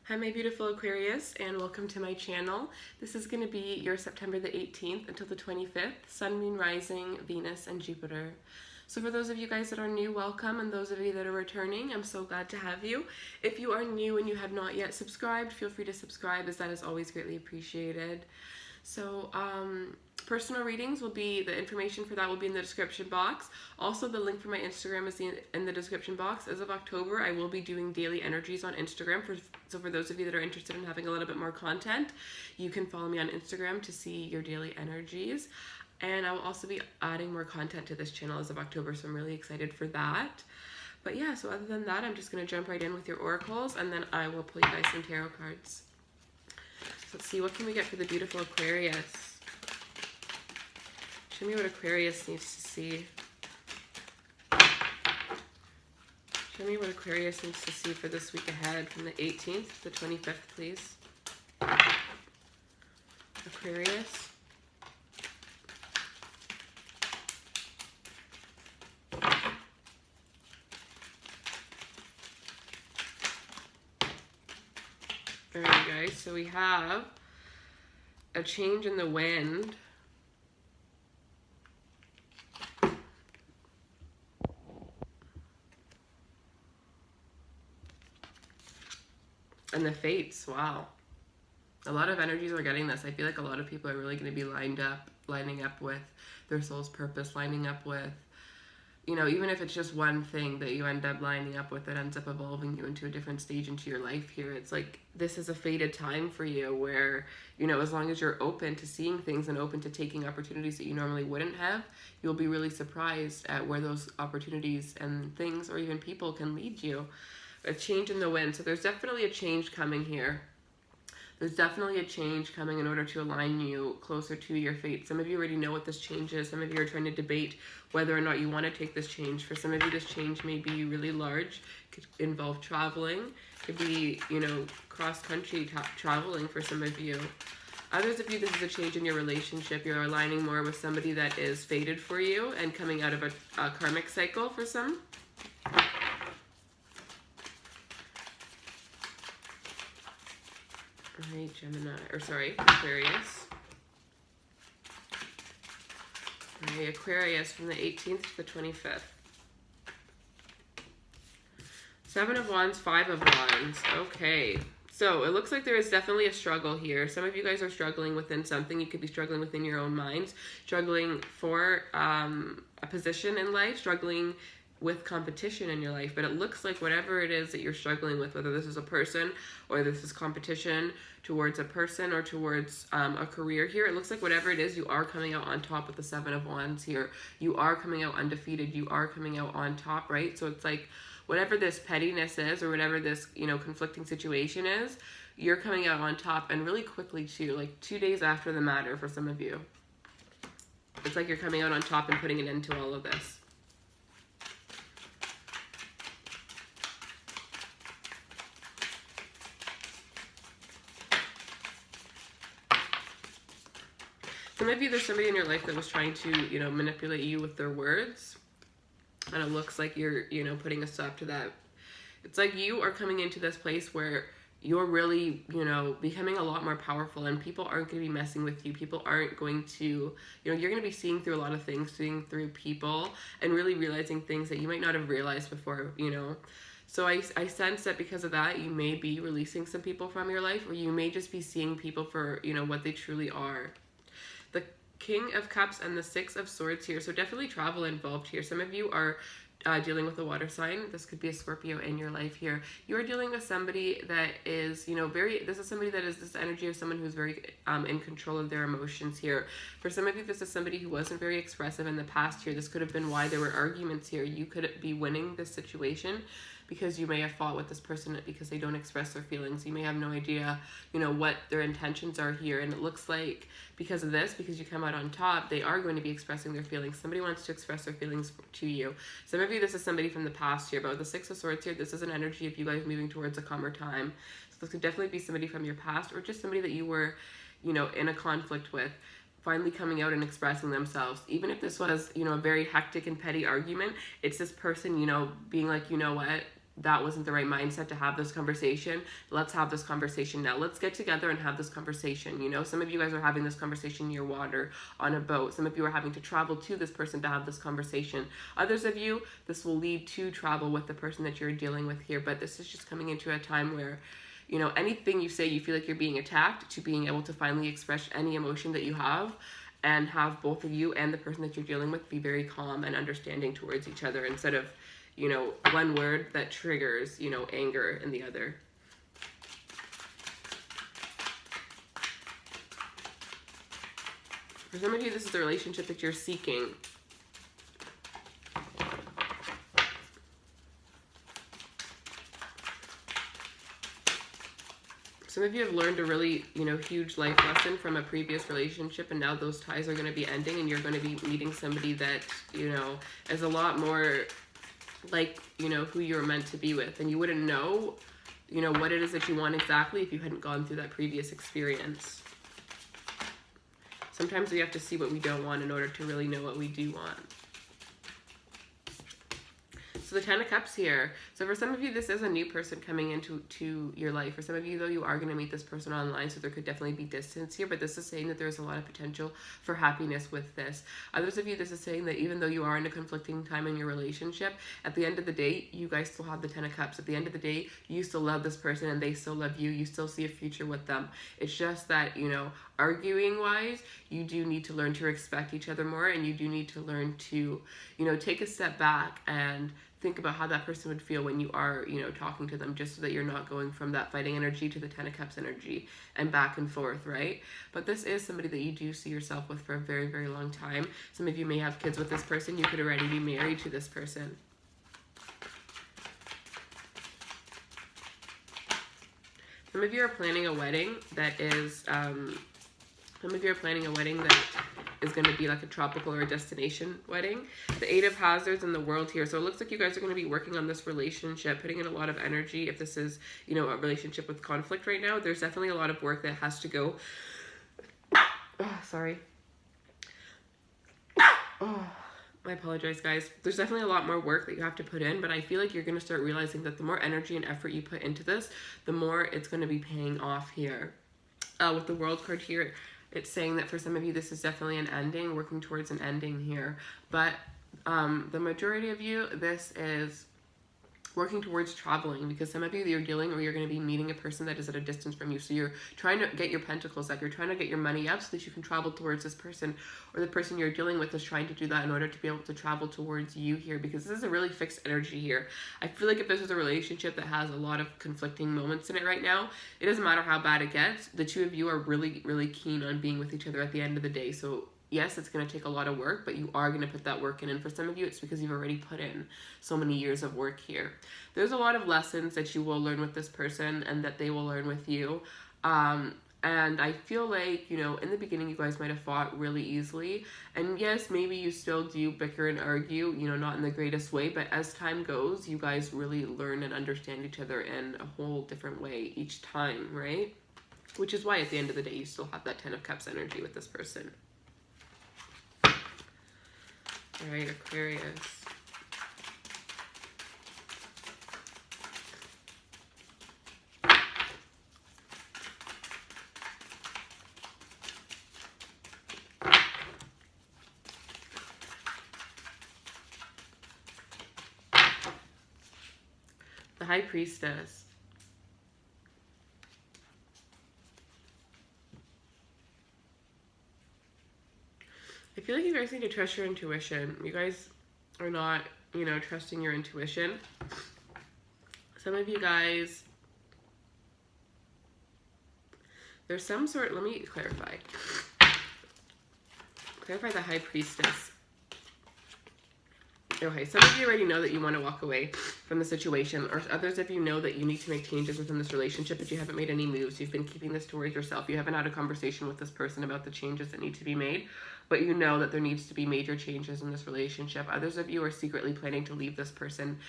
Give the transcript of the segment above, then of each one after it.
Hi my beautiful Aquarius, and welcome to my channel. This is going to be your September the 18th until the 25th, Sun, Moon, Rising, Venus, and Jupiter. So for those of you guys that are new, welcome, and those of you that are returning, I'm so glad to have you. If you are new and you have not yet subscribed, feel free to subscribe, as that is always greatly appreciated. So personal readings will be, the information for that will be in the description box. Also, the link for my Instagram is in the description box. As of October, I will be doing daily energies on Instagram. So for those of you that are interested in having a little bit more content, you can follow me on Instagram to see your daily energies. And I will also be adding more content to this channel as of October, so I'm really excited for that. But yeah, so other than that, I'm just going to jump right in with your oracles, and then I will pull you guys some tarot cards. So let's see, what can we get for the beautiful Aquarius? Show me what Aquarius needs to see. Show me what Aquarius needs to see for this week ahead from the 18th to the 25th, please. Aquarius. Alright guys, so we have a change in the wind. And the fates, wow. A lot of energies are getting this. I feel like a lot of people are really going to be lining up with their soul's purpose, lining up with, you know, even if it's just one thing that you end up lining up with that ends up evolving you into a different stage into your life here. It's like, this is a fated time for you where, you know, as long as you're open to seeing things and open to taking opportunities that you normally wouldn't have, you'll be really surprised at where those opportunities and things or even people can lead you. A change in the wind. So there's definitely a change coming here. There's definitely a change coming in order to align you closer to your fate. Some of you already know what this change is. Some of you are trying to debate whether or not you want to take this change. For some of you, this change may be really large. Could involve traveling. Could be, you know, cross-country traveling for some of you. Others of you, this is a change in your relationship. You're aligning more with somebody that is fated for you and coming out of a karmic cycle for some. Alright, Aquarius. Alright, Aquarius from the 18th to the 25th. 7 of Wands, 5 of Wands. Okay. So it looks like there is definitely a struggle here. Some of you guys are struggling within something. You could be struggling within your own minds, struggling for a position in life, struggling with competition in your life. But it looks like whatever it is that you're struggling with, whether this is a person or this is competition towards a person or towards a career here, it looks like whatever it is, you are coming out on top with the 7 of Wands here. You are coming out undefeated. You are coming out on top, right? So it's like whatever this pettiness is or whatever this, you know, conflicting situation is, you're coming out on top, and really quickly too, like 2 days after the matter for some of you. It's like you're coming out on top and putting an end to all of this. Some of you, there's somebody in your life that was trying to, you know, manipulate you with their words. And it looks like you're, you know, putting a stop to that. It's like you are coming into this place where you're really, you know, becoming a lot more powerful, and people aren't going to be messing with you. People aren't going to, you know, you're going to be seeing through a lot of things, seeing through people, and really realizing things that you might not have realized before, you know. So I sense that because of that, you may be releasing some people from your life, or you may just be seeing people for, you know, what they truly are. The King of Cups and the 6 of Swords here. So definitely travel involved here. Some of you are dealing with a water sign. This could be a Scorpio in your life here. You are dealing with somebody that is, you know, this is somebody that is this energy of someone who's very in control of their emotions here. For some of you, this is somebody who wasn't very expressive in the past here. This could have been why there were arguments here. You could be winning this situation because you may have fought with this person because they don't express their feelings. You may have no idea, you know, what their intentions are here. And it looks like because of this, because you come out on top, they are going to be expressing their feelings. Somebody wants to express their feelings to you. Some of you, this is somebody from the past here. But with the 6 of Swords here, this is an energy of you guys moving towards a calmer time. So this could definitely be somebody from your past, or just somebody that you were, you know, in a conflict with, finally coming out and expressing themselves. Even if this was, you know, a very hectic and petty argument, it's this person, you know, being like, you know what, that wasn't the right mindset to have this conversation. Let's have this conversation now. Let's get together and have this conversation. You know, some of you guys are having this conversation near water, on a boat. Some of you are having to travel to this person to have this conversation. Others of you, this will lead to travel with the person that you're dealing with here. But this is just coming into a time where, you know, anything you say, you feel like you're being attacked, to being able to finally express any emotion that you have, and have both of you and the person that you're dealing with be very calm and understanding towards each other, instead of, you know, one word that triggers, you know, anger in the other. For some of you, this is the relationship that you're seeking. Some of you have learned a really, you know, huge life lesson from a previous relationship, and now those ties are going to be ending, and you're going to be meeting somebody that, you know, is a lot more like, you know, who you're meant to be with. And you wouldn't know, you know, what it is that you want exactly if you hadn't gone through that previous experience. Sometimes we have to see what we don't want in order to really know what we do want. So the Ten of Cups here. So for some of you, this is a new person coming into your life. For some of you, though, you are going to meet this person online, so there could definitely be distance here. But this is saying that there's a lot of potential for happiness with this. Others of you, this is saying that even though you are in a conflicting time in your relationship, at the end of the day, you guys still have the Ten of Cups. At the end of the day, you still love this person and they still love you. You still see a future with them. It's just that, you know, arguing-wise, you do need to learn to respect each other more, and you do need to learn to, you know, take a step back and think about how that person would feel when you are, you know, talking to them, just so that you're not going from that fighting energy to the Ten of Cups energy and back and forth, right? But this is somebody that you do see yourself with for a very, very long time. Some of you may have kids with this person. You could already be married to this person. Some of you are planning a wedding that is, some of you are planning a wedding that is going to be like a tropical or a destination wedding. The Eight of Hazards in the World here. So it looks like you guys are going to be working on this relationship, putting in a lot of energy. If this is, you know, a relationship with conflict right now, there's definitely a lot of work that has to go. Oh, sorry. Oh, I apologize, guys. There's definitely a lot more work that you have to put in, but I feel like you're going to start realizing that the more energy and effort you put into this, the more it's going to be paying off here. With the World card here, it's saying that for some of you, this is definitely an ending, working towards an ending here. But the majority of you, this is working towards traveling, because some of you, you're dealing, or you're going to be meeting a person that is at a distance from you. So you're trying to get your pentacles up. You're trying to get your money up so that you can travel towards this person, or the person you're dealing with is trying to do that in order to be able to travel towards you here, because this is a really fixed energy here. I feel like if this is a relationship that has a lot of conflicting moments in it right now, it doesn't matter how bad it gets. The two of you are really, really keen on being with each other at the end of the day. So yes, it's going to take a lot of work, but you are going to put that work in. And for some of you, it's because you've already put in so many years of work here. There's a lot of lessons that you will learn with this person and that they will learn with you. And I feel like, you know, in the beginning, you guys might have fought really easily. And yes, maybe you still do bicker and argue, you know, not in the greatest way. But as time goes, you guys really learn and understand each other in a whole different way each time, right? Which is why at the end of the day, you still have that Ten of Cups energy with this person. All right, Aquarius. The High Priestess. I feel like you guys need to trust your intuition. You guys are not, you know, trusting your intuition. Some of you guys, there's some sort, let me clarify. Clarify the High Priestess. Okay, some of you already know that you want to walk away from the situation, or others of you know that you need to make changes within this relationship, but you haven't made any moves. You've been keeping this towards yourself. You haven't had a conversation with this person about the changes that need to be made, but you know that there needs to be major changes in this relationship. Others of you are secretly planning to leave this person,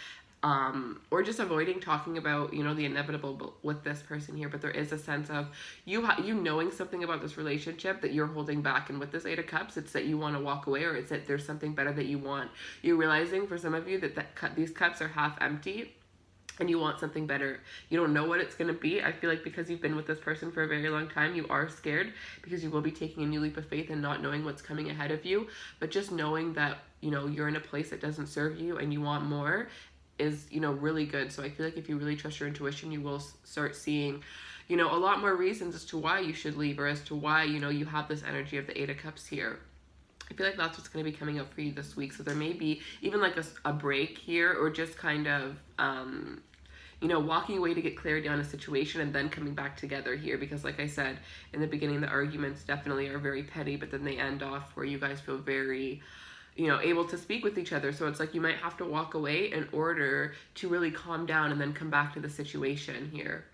or just avoiding talking about, you know, the inevitable with this person here. But there is a sense of you knowing something about this relationship that you're holding back. And with this Eight of Cups, it's that you want to walk away, or it's that there's something better that you want. You're realizing for some of you that these cups are half empty, and you want something better. You don't know what it's going to be. I feel like because you've been with this person for a very long time, you are scared because you will be taking a new leap of faith and not knowing what's coming ahead of you. But just knowing that, you know, you're in a place that doesn't serve you and you want more is, you know, really good. So I feel like if you really trust your intuition, you will start seeing, you know, a lot more reasons as to why you should leave, or as to why, you know, you have this energy of the Eight of Cups here. I feel like that's what's going to be coming up for you this week. So there may be even like a break here, or just kind of, you know, walking away to get clarity on a situation and then coming back together here. Because like I said, in the beginning, the arguments definitely are very petty, but then they end off where you guys feel very, you know, able to speak with each other. So it's like you might have to walk away in order to really calm down and then come back to the situation here.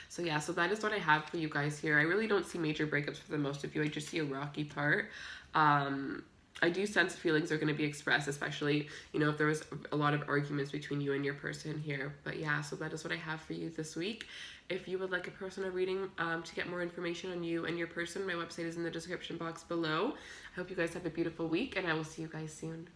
So yeah, so that is what I have for you guys here. I really don't see major breakups for the most of you. I just see a rocky part. I do sense feelings are going to be expressed, especially, you know, if there was a lot of arguments between you and your person here. But yeah, so that is what I have for you this week. If you would like a personal reading to get more information on you and your person, my website is in the description box below. I hope you guys have a beautiful week, and I will see you guys soon.